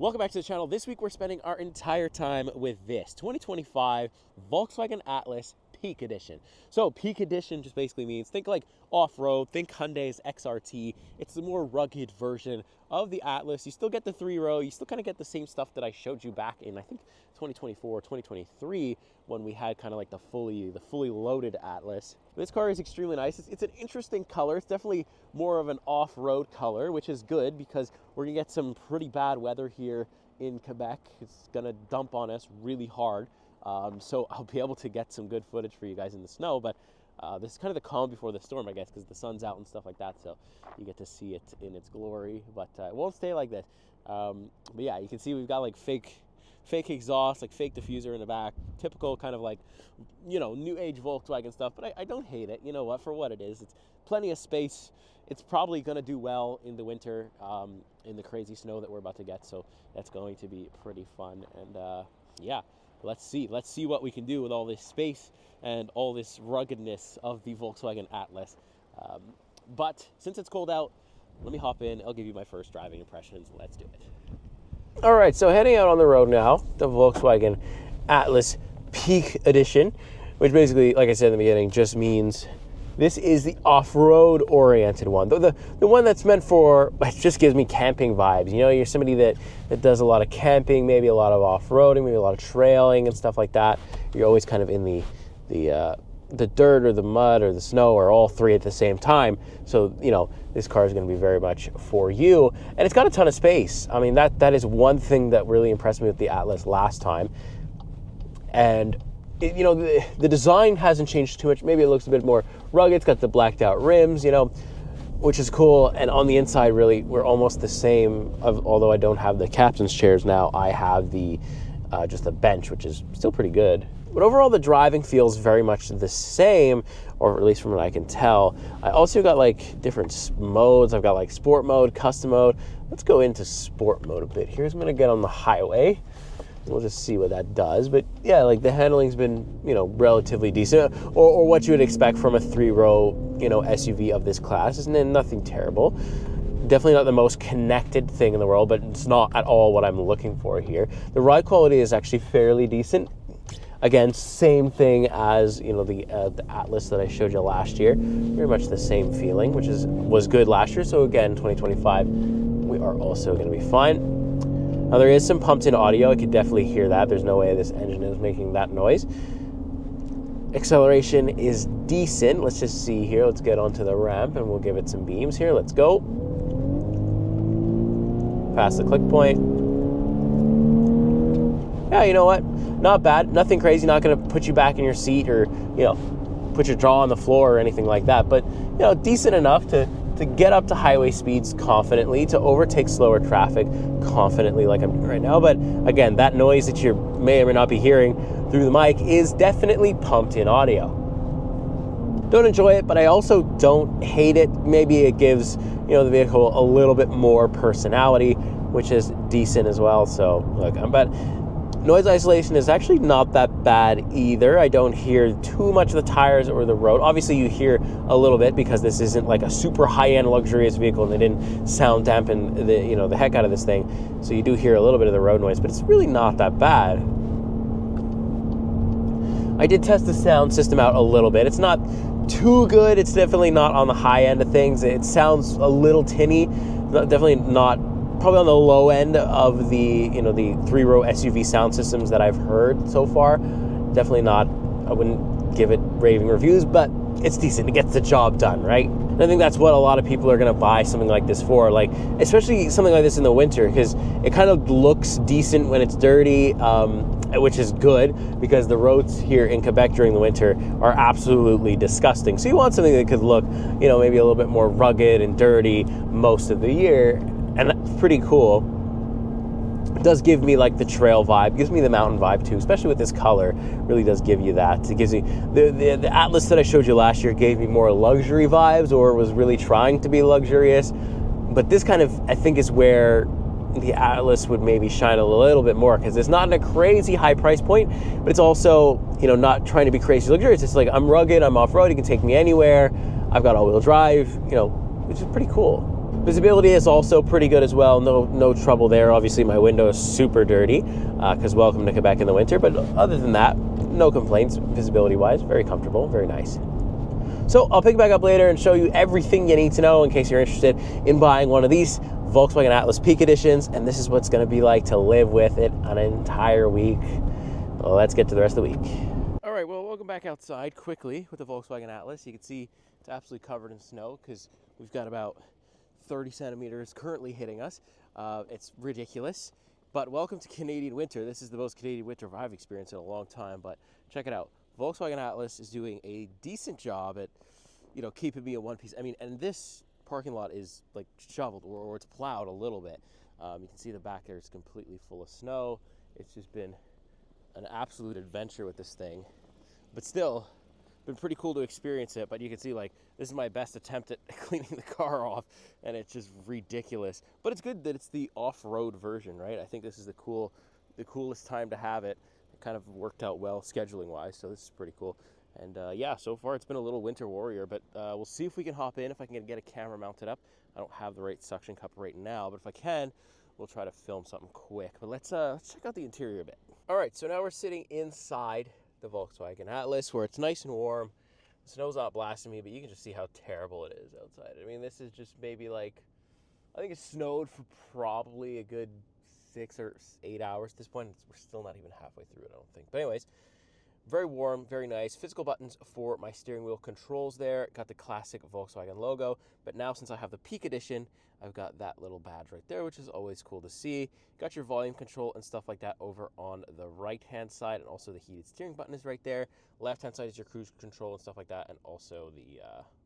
Welcome back to the channel. This week we're spending our entire time with this 2025 Volkswagen Atlas Peak Edition. So Peak Edition just basically means think like off-road, think Hyundai's XRT. It's the more rugged version of the Atlas. You still get the 3-row, you still kind of get the same stuff that I showed you back in, I think, 2024, 2023, when we had kind of like the fully loaded Atlas. This car is extremely nice. It's an interesting color. It's definitely more of an off-road color, which is good because we're gonna get some pretty bad weather here in Quebec. It's gonna dump on us really hard. So I'll be able to get some good footage for you guys in the snow, but this is kind of the calm before the storm, I guess, because the sun's out and stuff like that, so you get to see it in its glory, but it won't stay like this. But yeah, you can see we've got like fake exhaust, like fake diffuser in the back, typical kind of like, you know, new age Volkswagen stuff, but I don't hate it. You know what, for what it is, it's plenty of space. It's probably going to do well in the winter, in the crazy snow that we're about to get, so that's going to be pretty fun. And yeah, let's see what we can do with all this space and all this ruggedness of the Volkswagen Atlas. But since it's cold out, let me hop in. I'll give you my first driving impressions. Let's do it. All right, so heading out on the road now, the Volkswagen Atlas Peak Edition, which basically, like I said in the beginning, just means this is the off-road oriented one. The one that's meant for, it just gives me camping vibes. You know, you're somebody that does a lot of camping, maybe a lot of off-roading, maybe a lot of trailing and stuff like that. You're always kind of in the dirt or the mud or the snow or all three at the same time. So, you know, this car is going to be very much for you. And it's got a ton of space. I mean, that is one thing that really impressed me with the Atlas last time. And you know, the design hasn't changed too much. Maybe it looks a bit more rugged. It's got the blacked out rims, you know, which is cool. And on the inside, really, we're almost the same. Although I don't have the captain's chairs now, I have the just the bench, which is still pretty good. But overall, the driving feels very much the same, or at least from what I can tell. I also got like different modes. I've got like sport mode, custom mode. Let's go into sport mode a bit. Here's I'm gonna get on the highway. We'll just see what that does. But yeah, like the handling's been, you know, relatively decent, or what you would expect from a 3-row, you know, SUV of this class. Isn't nothing terrible. Definitely not the most connected thing in the world, but it's not at all what I'm looking for here. The ride quality is actually fairly decent. Again, same thing as, you know, the Atlas that I showed you last year. Very much the same feeling, which was good last year. So again, 2025, we are also going to be fine. Now there is some pumped-in audio. I could definitely hear that. There's no way this engine is making that noise. Acceleration is decent. Let's just see here. Let's get onto the ramp and we'll give it some beams here. Let's go. Past the click point. Yeah, you know what? Not bad. Nothing crazy. Not going to put you back in your seat or, you know, put your jaw on the floor or anything like that. But, you know, decent enough to get up to highway speeds confidently, to overtake slower traffic confidently like I'm doing right now. But again, that noise that you may or may not be hearing through the mic is definitely pumped in audio. Don't enjoy it, but I also don't hate it. Maybe it gives, you know, the vehicle a little bit more personality, which is decent as well. So look, but noise isolation is actually not that bad either. I don't hear too much of the tires or the road. Obviously, you hear a little bit because this isn't like a super high-end luxurious vehicle and they didn't sound dampen the heck out of this thing. So you do hear a little bit of the road noise, but it's really not that bad. I did test the sound system out a little bit. It's not too good. It's definitely not on the high end of things. It sounds a little tinny. Definitely not. Probably on the low end of the, you know, the 3-row SUV sound systems that I've heard so far. Definitely not, I wouldn't give it raving reviews, but it's decent. It gets the job done, right? And I think that's what a lot of people are going to buy something like this for, like, especially something like this in the winter, because it kind of looks decent when it's dirty, which is good, because the roads here in Quebec during the winter are absolutely disgusting. So you want something that could look, you know, maybe a little bit more rugged and dirty most of the year. And that's pretty cool. It does give me like the trail vibe, gives me the mountain vibe too, especially with this color. Really does give you that. It gives me the Atlas that I showed you last year gave me more luxury vibes, or was really trying to be luxurious. But this kind of, I think, is where the Atlas would maybe shine a little bit more, because it's not in a crazy high price point, but it's also, you know, not trying to be crazy luxurious. It's like, I'm rugged, I'm off-road, you can take me anywhere. I've got all-wheel drive, you know, which is pretty cool. Visibility is also pretty good as well. No trouble there. Obviously, my window is super dirty because welcome to Quebec in the winter. But other than that, no complaints visibility-wise. Very comfortable, very nice. So I'll pick back up later and show you everything you need to know in case you're interested in buying one of these Volkswagen Atlas Peak Editions. And this is what's going to be like to live with it an entire week. Well, let's get to the rest of the week. All right, well, welcome back outside quickly with the Volkswagen Atlas. You can see it's absolutely covered in snow because we've got about 30 centimeters currently hitting us. It's ridiculous, but welcome to Canadian winter. This is the most Canadian winter I've experienced in a long time, but check it out. Volkswagen Atlas is doing a decent job at, keeping me in one piece. I mean, and this parking lot is like shoveled or it's plowed a little bit. You can see the back there is completely full of snow. It's just been an absolute adventure with this thing, but still been pretty cool to experience it. But you can see, like, this is my best attempt at cleaning the car off, and it's just ridiculous. But it's good that it's the off-road version, right? I think this is the coolest time to have it. It kind of worked out well scheduling wise, so this is pretty cool. And yeah, so far it's been a little winter warrior, but we'll see if we can hop in, if I can get a camera mounted up. I don't have the right suction cup right now, but if I can, we'll try to film something quick. But let's check out the interior a bit. All right, so now we're sitting inside the Volkswagen Atlas where it's nice and warm. The snow's not blasting me, but you can just see how terrible it is outside. I mean, this is just maybe like, I think it snowed for probably a good 6 or 8 hours at this point. We're still not even halfway through it, I don't think. But anyways, very warm, very nice. Physical buttons for my steering wheel controls there. Got the classic Volkswagen logo. But now since I have the Peak Edition, I've got that little badge right there, which is always cool to see. Got your volume control and stuff like that over on the right-hand side, and also the heated steering button is right there. Left-hand side is your cruise control and stuff like that, and also the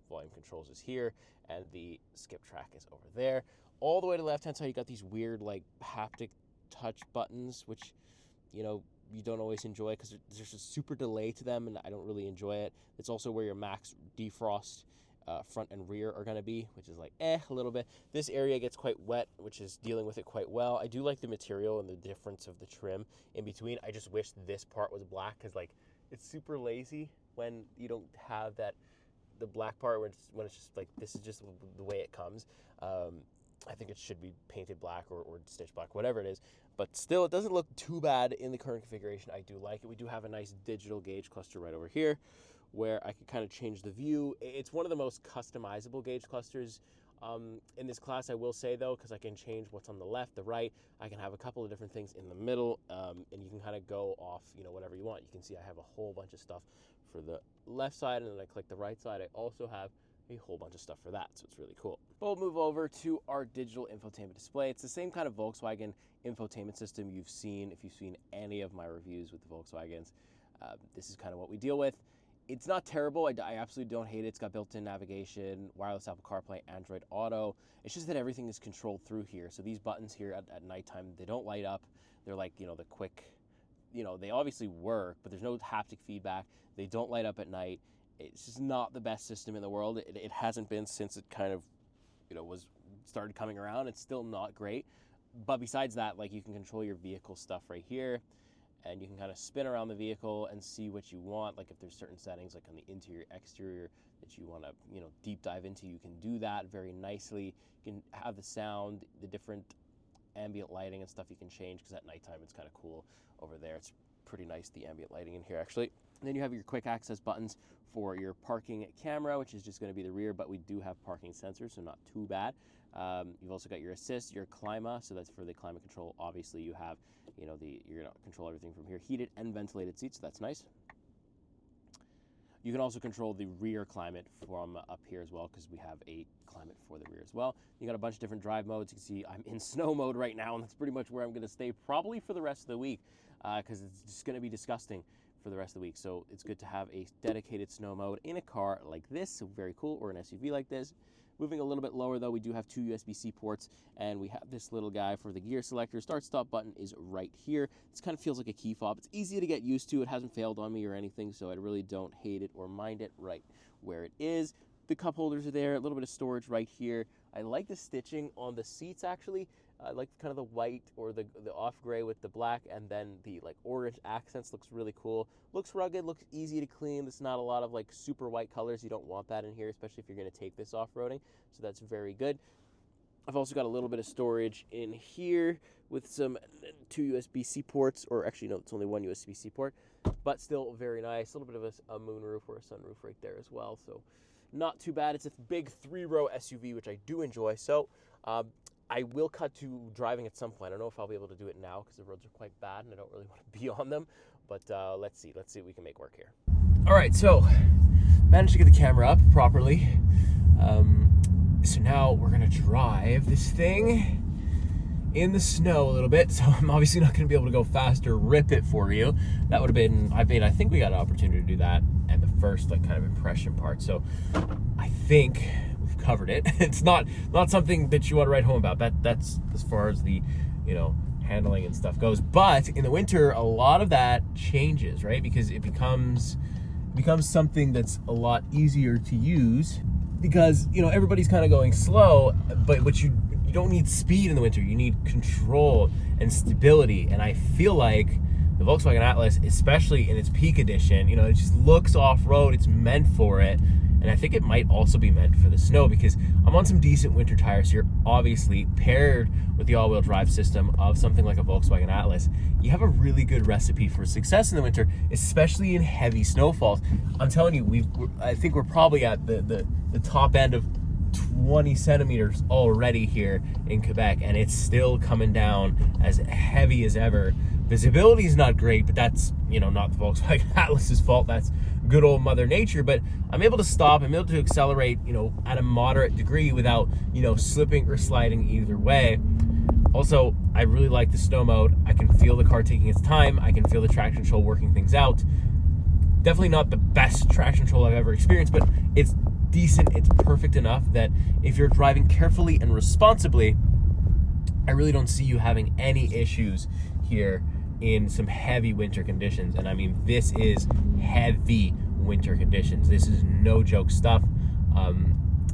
volume controls is here, and the skip track is over there. All the way to the left-hand side, you got these weird, like, haptic touch buttons, which, you don't always enjoy because there's a super delay to them, and I don't really enjoy it. It's also where your max defrost front and rear are going to be, which is like a little bit. This area gets quite wet, which is dealing with it quite well. I do like the material and the difference of the trim in between. I just wish this part was black because, like, it's super lazy when you don't have the black part when it's just like, this is just the way it comes. I think it should be painted black or stitched black, whatever it is. But still, it doesn't look too bad in the current configuration. I do like it. We do have a nice digital gauge cluster right over here where I can kind of change the view. It's one of the most customizable gauge clusters in this class, I will say, though, because I can change what's on the left, the right. I can have a couple of different things in the middle, and you can kind of go off, whatever you want. You can see I have a whole bunch of stuff for the left side, and then I click the right side. I also have a whole bunch of stuff for that, so it's really cool. We'll move over to our digital infotainment display. It's the same kind of Volkswagen infotainment system you've seen if you've seen any of my reviews with the Volkswagens. This is kind of what we deal with. It's not terrible. I absolutely don't hate it. It's got built-in navigation, wireless Apple CarPlay, Android Auto. It's just that everything is controlled through here. So these buttons here at nighttime, they don't light up. They're like, the quick, they obviously work, but there's no haptic feedback. They don't light up at night. It's just not the best system in the world. It hasn't been since it kind of, started coming around. It's still not great. But besides that, like, you can control your vehicle stuff right here, and you can kind of spin around the vehicle and see what you want. Like, if there's certain settings, like on the interior, exterior, that you want to, deep dive into, you can do that very nicely. You can have the sound, the different ambient lighting and stuff you can change, because at nighttime it's kind of cool over there. It's pretty nice, the ambient lighting in here, actually. And then you have your quick access buttons for your parking camera, which is just going to be the rear, but we do have parking sensors, so not too bad. You've also got your assist, your climate, so that's for the climate control. Obviously, you have, you're going to control everything from here. Heated and ventilated seats, so that's nice. You can also control the rear climate from up here as well, because we have a climate for the rear as well. You got a bunch of different drive modes. You can see I'm in snow mode right now, and that's pretty much where I'm going to stay probably for the rest of the week, because it's just going to be disgusting for the rest of the week. So it's good to have a dedicated snow mode in a car like this, so very cool, or an SUV like this. Moving a little bit lower, though, we do have two USB-C ports, and we have this little guy for the gear selector. Start-stop button is right here. This kind of feels like a key fob. It's easy to get used to. It hasn't failed on me or anything, so I really don't hate it or mind it right where it is. The cup holders are there, a little bit of storage right here. I like the stitching on the seats, actually. I like kind of the white or the off gray with the black, and then the like orange accents. Looks really cool. Looks rugged, looks easy to clean. There's not a lot of like super white colors. You don't want that in here, especially if you're going to take this off-roading. So that's very good. I've also got a little bit of storage in here with some 2 USB-C ports, or actually no, it's only 1 USB-C port, but still very nice. A little bit of a moonroof or a sunroof right there as well, so not too bad. It's a big 3-row SUV, which I do enjoy. So I will cut to driving at some point. I don't know if I'll be able to do it now because the roads are quite bad and I don't really want to be on them, but let's see what we can make work here. All right, so managed to get the camera up properly. So now we're gonna drive this thing in the snow a little bit. So I'm obviously not gonna be able to go fast or rip it for you. That would have been, I think we got an opportunity to do that at the first kind of impression part. So I think we've covered it. It's not something that you want to write home about. That's as far as the, handling and stuff goes. But in the winter, a lot of that changes, right? Because it becomes something that's a lot easier to use, because everybody's kind of going slow, but you don't need speed in the winter. You need control and stability. And I feel like the Volkswagen Atlas, especially in its Peak Edition, it just looks off-road. It's meant for it. And I think it might also be meant for the snow, because I'm on some decent winter tires here, obviously, paired with the all-wheel drive system of something like a Volkswagen Atlas. You have a really good recipe for success in the winter, especially in heavy snowfalls. I'm telling you, I think we're probably at the top end of 20 centimeters already here in Quebec, and it's still coming down as heavy as ever. Visibility is not great, but that's, not the Volkswagen Atlas's fault. That's good old Mother Nature. But I'm able to stop, I'm able to accelerate, at a moderate degree without, slipping or sliding either way. Also, I really like the snow mode. I can feel the car taking its time. I can feel the traction control working things out. Definitely not the best traction control I've ever experienced, but it's decent. It's perfect enough that if you're driving carefully and responsibly, I really don't see you having any issues here in some heavy winter conditions. And I mean, this is heavy winter conditions. This is no joke stuff.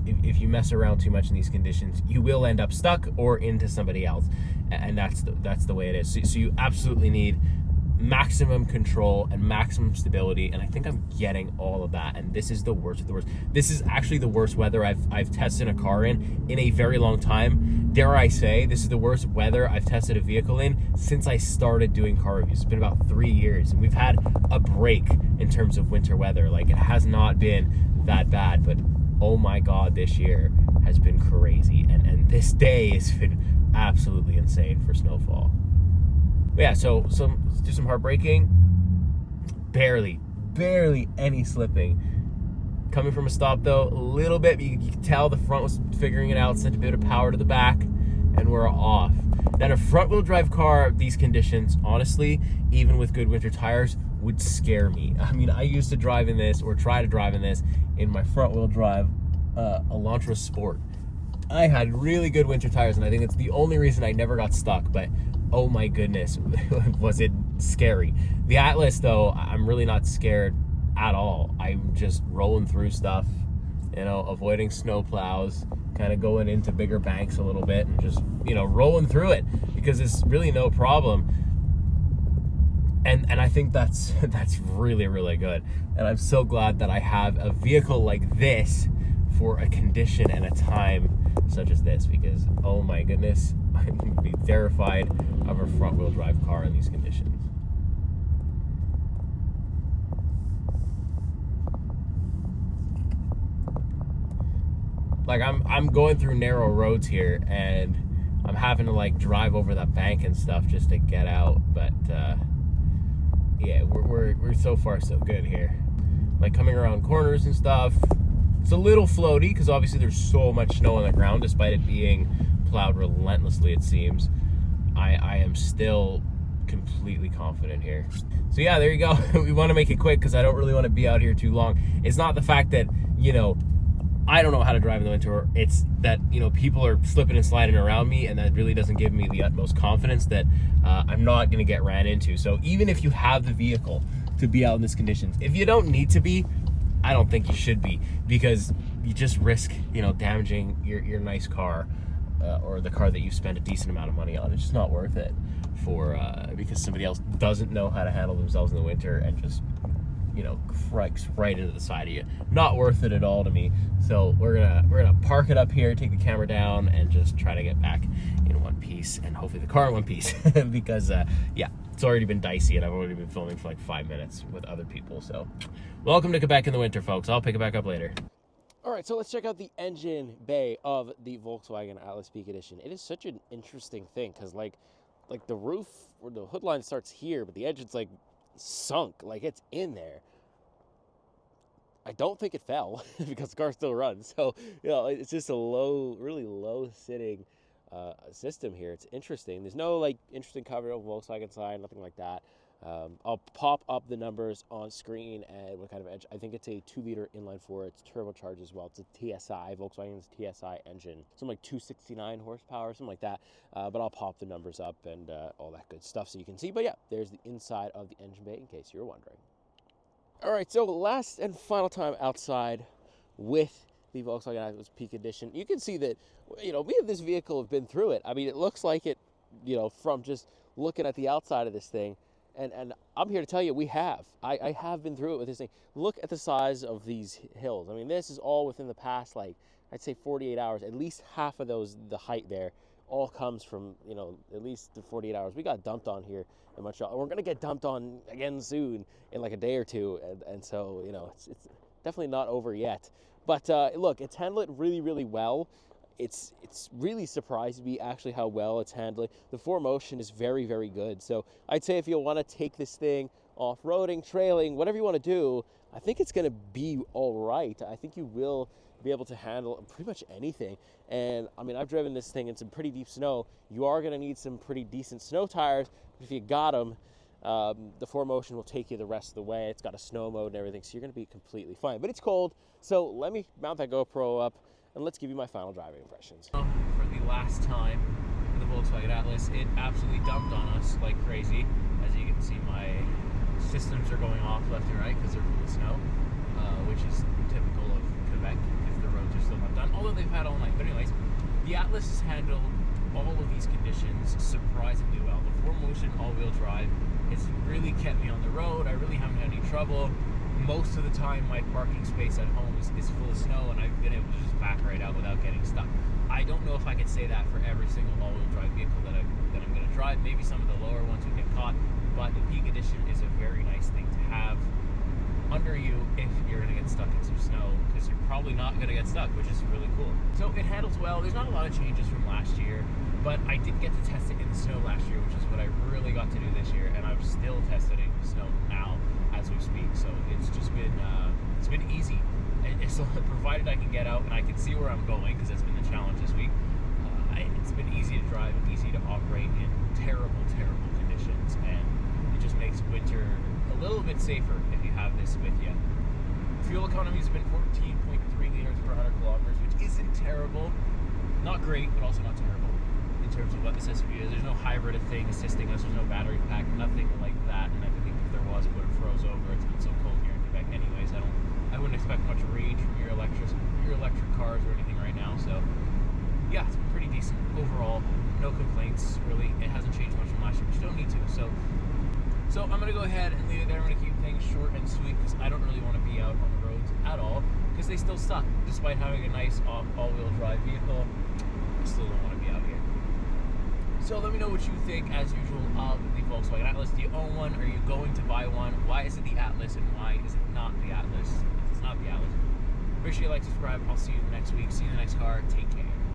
If you mess around too much in these conditions, you will end up stuck or into somebody else, and that's the way it is. So you absolutely need maximum control and maximum stability, and I think I'm getting all of that. And this is the worst of the worst. This is actually the worst weather I've tested a car in a very long time. Dare I say, this is the worst weather I've tested a vehicle in since I started doing car reviews. It's been about 3 years, and we've had a break in terms of winter weather. Like, it has not been that bad, but oh my God, this year has been crazy, and this day has been absolutely insane for snowfall. But yeah, so let's do some hard braking. Barely any slipping. Coming from a stop though, a little bit, you can tell the front was figuring it out, sent a bit of power to the back, and we're off. Now, a front wheel drive car, these conditions, honestly, even with good winter tires, would scare me. I mean, I used to drive in this, or try to drive in this, in my front wheel drive Elantra Sport. I had really good winter tires, and I think it's the only reason I never got stuck, but oh my goodness, was it scary. The Atlas, though, I'm really not scared at all. I'm just rolling through stuff, avoiding snow plows, kind of going into bigger banks a little bit, and just, rolling through it, because it's really no problem. And I think that's really, really good. And I'm so glad that I have a vehicle like this for a condition and a time such as this, because oh my goodness, I would be terrified of a front wheel drive car in these conditions. Like, I'm going through narrow roads here, and I'm having to drive over that bank and stuff just to get out, but yeah, we're so far so good here. Coming around corners and stuff, it's a little floaty because obviously there's so much snow on the ground, despite it being plowed relentlessly, it seems. I am still completely confident here. So yeah, there you go. We want to make it quick because I don't really want to be out here too long. It's not the fact that, I don't know how to drive in the winter. It's that, people are slipping and sliding around me, and that really doesn't give me the utmost confidence that I'm not going to get ran into. So even if you have the vehicle to be out in these conditions, if you don't need to be, I don't think you should be, because you just risk, damaging your nice car or the car that you spend a decent amount of money on. It's just not worth it because somebody else doesn't know how to handle themselves in the winter and just cracks right into the side of you. Not worth it at all to me. So we're gonna park it up here, take the camera down, and just try to get back in one piece, and hopefully the car in one piece, because yeah, it's already been dicey, and I've already been filming for like 5 minutes with other people. So welcome to Quebec in the winter, folks. I'll pick it back up later. All right, so let's check out the engine bay of the Volkswagen Atlas Peak Edition. It is such an interesting thing because like the roof or the hood line starts here, but the engine's like sunk, like it's in there. I don't think it fell because the car still runs. So, it's just a really low sitting system here. It's interesting. There's no like interesting cover of Volkswagen side, nothing like that. I'll pop up the numbers on screen and what kind of engine. I think it's a 2-liter inline-4. It's turbocharged as well. It's a TSI, Volkswagen's TSI engine. Something like 269 horsepower, something like that. But I'll pop the numbers up and all that good stuff so you can see. But yeah, there's the inside of the engine bay in case you're wondering. All right, so last and final time outside with the Volkswagen Atlas Peak Edition. You can see that, me and this vehicle have been through it. I mean, it looks like it, from just looking at the outside of this thing. And I'm here to tell you, we have. I have been through it with this thing. Look at the size of these hills. I mean, this is all within the past, like, I'd say 48 hours. At least half of the height there, all comes from, at least the 48 hours. We got dumped on here in Montreal. We're going to get dumped on again soon in like a day or two. And so, it's definitely not over yet. But look, it's handled really, really well. It's really surprised me actually how well it's handling. The 4Motion is very, very good. So I'd say if you want to take this thing off-roading, trailing, whatever you want to do, I think it's going to be all right. I think you will be able to handle pretty much anything. And I mean, I've driven this thing in some pretty deep snow. You are going to need some pretty decent snow tires. But if you got them, the 4Motion will take you the rest of the way. It's got a snow mode and everything, so you're going to be completely fine. But it's cold, so let me mount that GoPro up, and let's give you my final driving impressions. For the last time in the Volkswagen Atlas, it absolutely dumped on us like crazy. As you can see, my systems are going off left and right because they're full of snow, which is typical of Quebec if the roads are still not done, although they've had all night. But anyways, the Atlas has handled all of these conditions surprisingly well. The 4Motion all-wheel drive has really kept me on the road. I really haven't had any trouble. Most of the time, my parking space at home is full of snow, and I've been able to just back right out without getting stuck. I don't know if I could say that for every single all-wheel drive vehicle that I'm going to drive. Maybe some of the lower ones would get caught, but the Peak Edition is a very nice thing to have under you if you're going to get stuck in some snow, because you're probably not going to get stuck, which is really cool. So it handles well. There's not a lot of changes from last year, but I did get to test it in the snow last year, which is what I really got to do this year, and I'm still testing it in the snow now as we speak. So it's just been it's been easy. It's provided I can get out and I can see where I'm going, because that's been the challenge this week. It's been easy to drive and easy to operate in terrible conditions, and it just makes winter a little bit safer if you have this with you. Fuel economy has been 14.3 liters per 100 kilometers, which isn't terrible. Not great, but also not terrible in terms of what this SUV is. There's no hybrid thing assisting us. There's no battery pack, nothing like that. And I think if there was, it would have froze over. It's been so cold here in Quebec anyways. I wouldn't expect much range from your electric cars or anything right now. So yeah, it's been pretty decent overall. No complaints really. It hasn't changed much from last year, but you don't need to. So I'm going to go ahead and leave it there. I'm going to keep things short and sweet because I don't really want to be out on the roads at all, because they still suck. Despite having a nice all-wheel drive vehicle, I still don't want to be out here. So let me know what you think, as usual, of the Volkswagen Atlas. Do you own one? Are you going to buy one? Why is it the Atlas, and why is it not the Atlas if it's not the Atlas? Appreciate you, like, subscribe. I'll see you next week. See you in the next car. Take care.